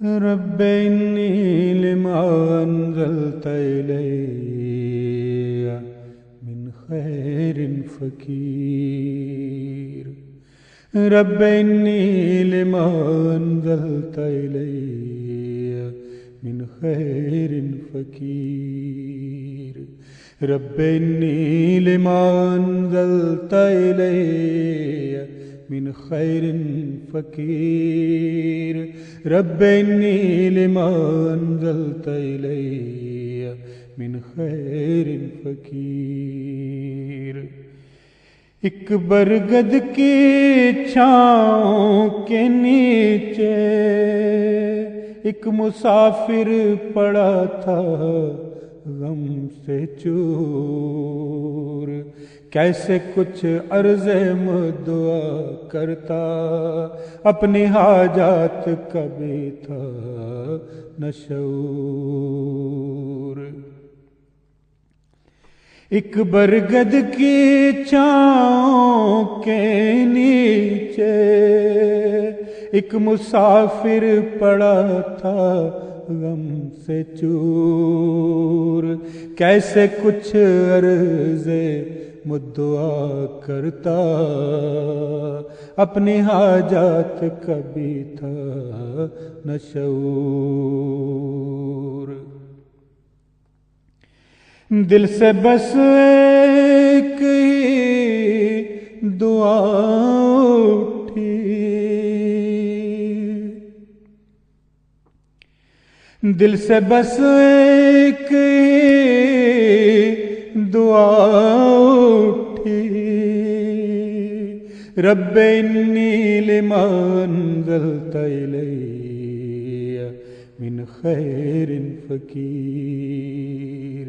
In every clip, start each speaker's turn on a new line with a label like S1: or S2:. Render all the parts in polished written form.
S1: رب إني لما أنزلت إلي من خير فقير. رب إني لما أنزلت إلي من خير فقير. رب إني لما أنزلت إلي من خير فقير. رب إني لما أنزلت إلي من خير فقير. ایک برگد کی چھاؤں کے نیچے ایک مسافر پڑا تھا غم سے چور. کیسے کچھ عرض مدعا کرتا اپنی حاجات کا بھی تھا نہ شعور. ایک برگد کی چھاؤں کے نیچے ایک مسافر پڑا تھا غم سے چور. کیسے کچھ عرض مدعا کرتا اپنی حاجات کا بھی تھا نہ شعور. دل سے بس ایک ہی دعا اٹھی. دل سے بس ایک ہی دعا اٹھی. رب انی لما انزلت الی من خیر فقیر.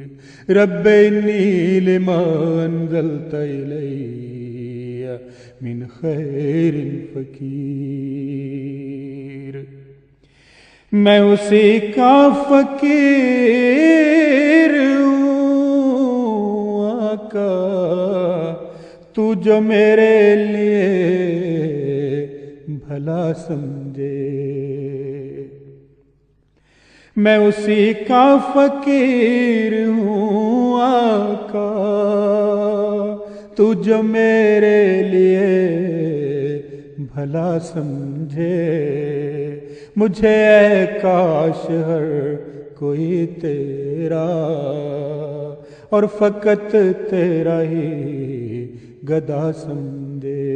S1: رب انی لما انزلت الی من خیر فقیر. میں اسی کا فقیر ہوں آقا تو جو میرے لیے بھلا سمجھے. میں اسی کا فقیر ہوں آقا تو جو میرے لیے بھلا سمجھے. مجھے اے کاش ہر کوئی تیرا اور فقط تیرا ہی گدا سمجھے.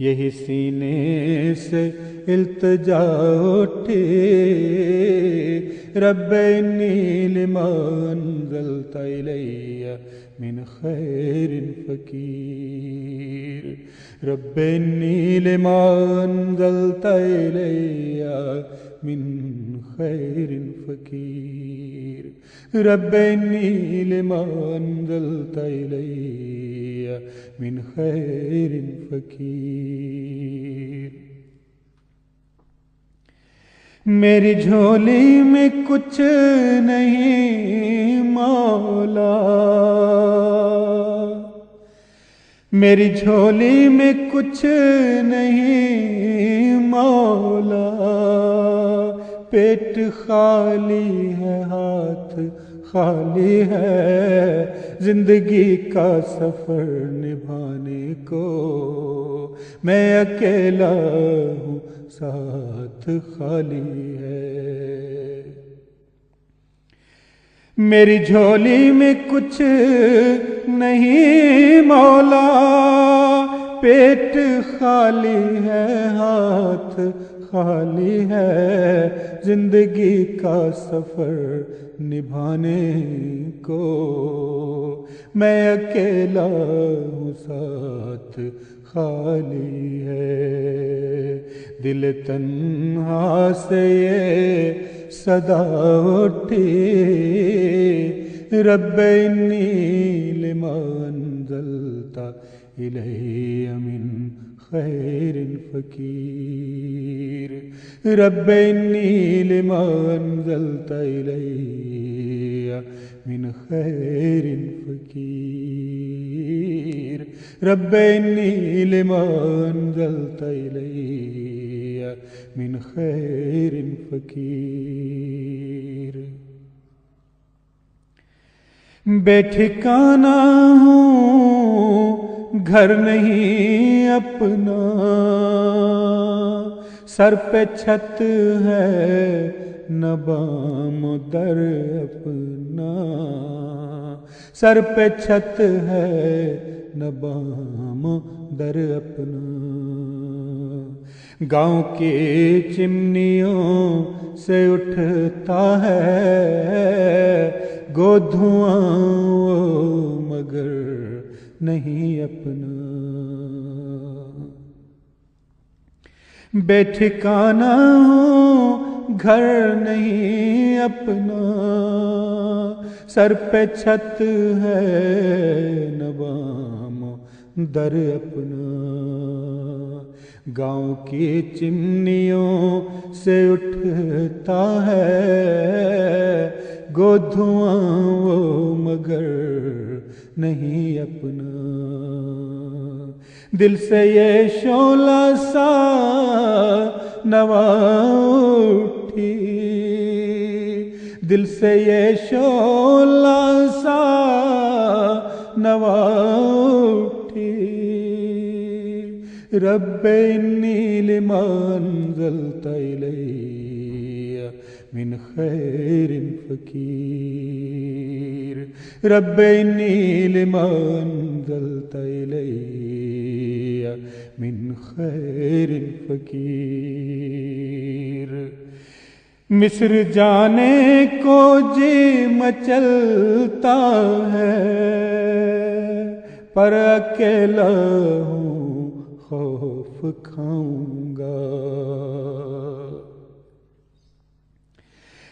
S1: یہی سینے سے التجا اٹھی. رب انی لما انزلت الی من خیر فقیر. رب انی لما انزلت الی من خیر فقیر. رب انی لما انزلت الی من خیر فقیر. میری جھولی میں کچھ نہیں مولا. میری جھولی میں کچھ نہیں مولا. پیٹ خالی ہے ہاتھ خالی ہے زندگی کا سفر نبھانے کو. میں اکیلا ہوں ساتھ خالی ہے. میری جھولی میں کچھ نہیں مولا. پیٹ خالی ہے ہاتھ خالی ہے زندگی کا سفر نبھانے کو. میں اکیلا ہوں ساتھ خالی ہے. دل تنہا سے یہ صدا اٹھی. رب انی لما انزلت الی من خیر فقیر. رب انی لما انزلت الی من خیر فقیر. رب انی لما انزلت الی من خیر فقیر بے ٹھکانہ ہوں گھر نہیں اپنا سر پہ چھت ہے نہ بام و در اپنا سر پہ چھت ہے نہ بام و در اپنا گاؤں کی چمنیوں سے اٹھتا ہے گو دھواں مگر نہیں اپنا بے ٹھکانہ ہوں گھر نہیں اپنا سر پہ چھت ہے نہ بام و در اپنا گاؤں کی چمنیوں سے اٹھتا ہے گو دھواں وہ مگر نہیں اپنا دل سے یہ شعلہ سا نوا اٹھی دل سے یہ شعلہ سا نوا اٹھی رب انی لما انزلت الی من خیر فقیر رب انی لما انزلت الی من خیر فقیر مصر جانے کو جی مچلتا ہے پر اکیلا ہوں خوف کھاؤں گا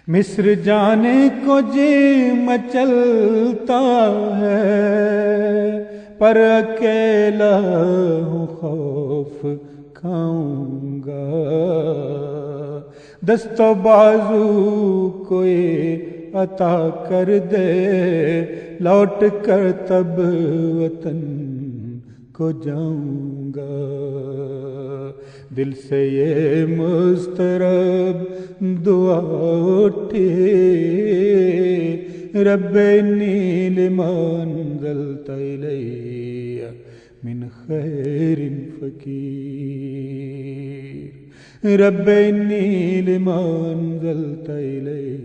S1: مصر جانے کو جی مچلتا ہے پر اکیلا ہوں خوف کھاؤں گا دست و بازو کوئی عطا کر دے لوٹ کر تب وطن کو جاؤں گا دل سے یہ مضطرب دعا اٹھی رب انی لما انزلت الی من خیر فقیر رب انی لما انزلت الی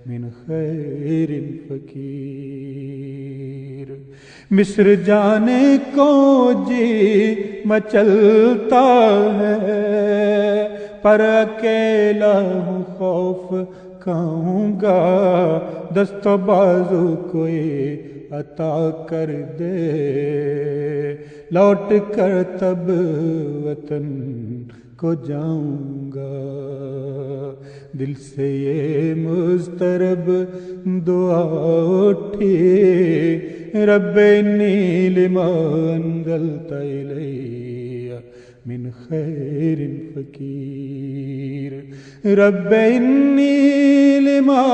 S1: من خیر فقیر مصر جانے کو جی مچلتا ہے پر اکیلا ہوں خوف کھاؤں گا دست و بازو کوئی عطا کر دے لوٹ کر تب وطن کو جاؤں گا دل سے یہ مضطرب دعا اٹھی رب انی لما انزلت الی من خیر فقیر رب انی لما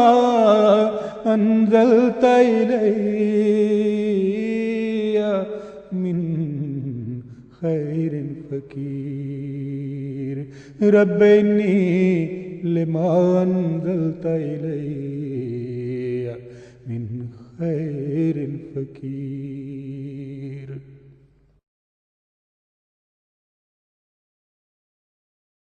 S1: انزلت الی من خیر فقیر رب انی لما انزلت الی من خیر فقیر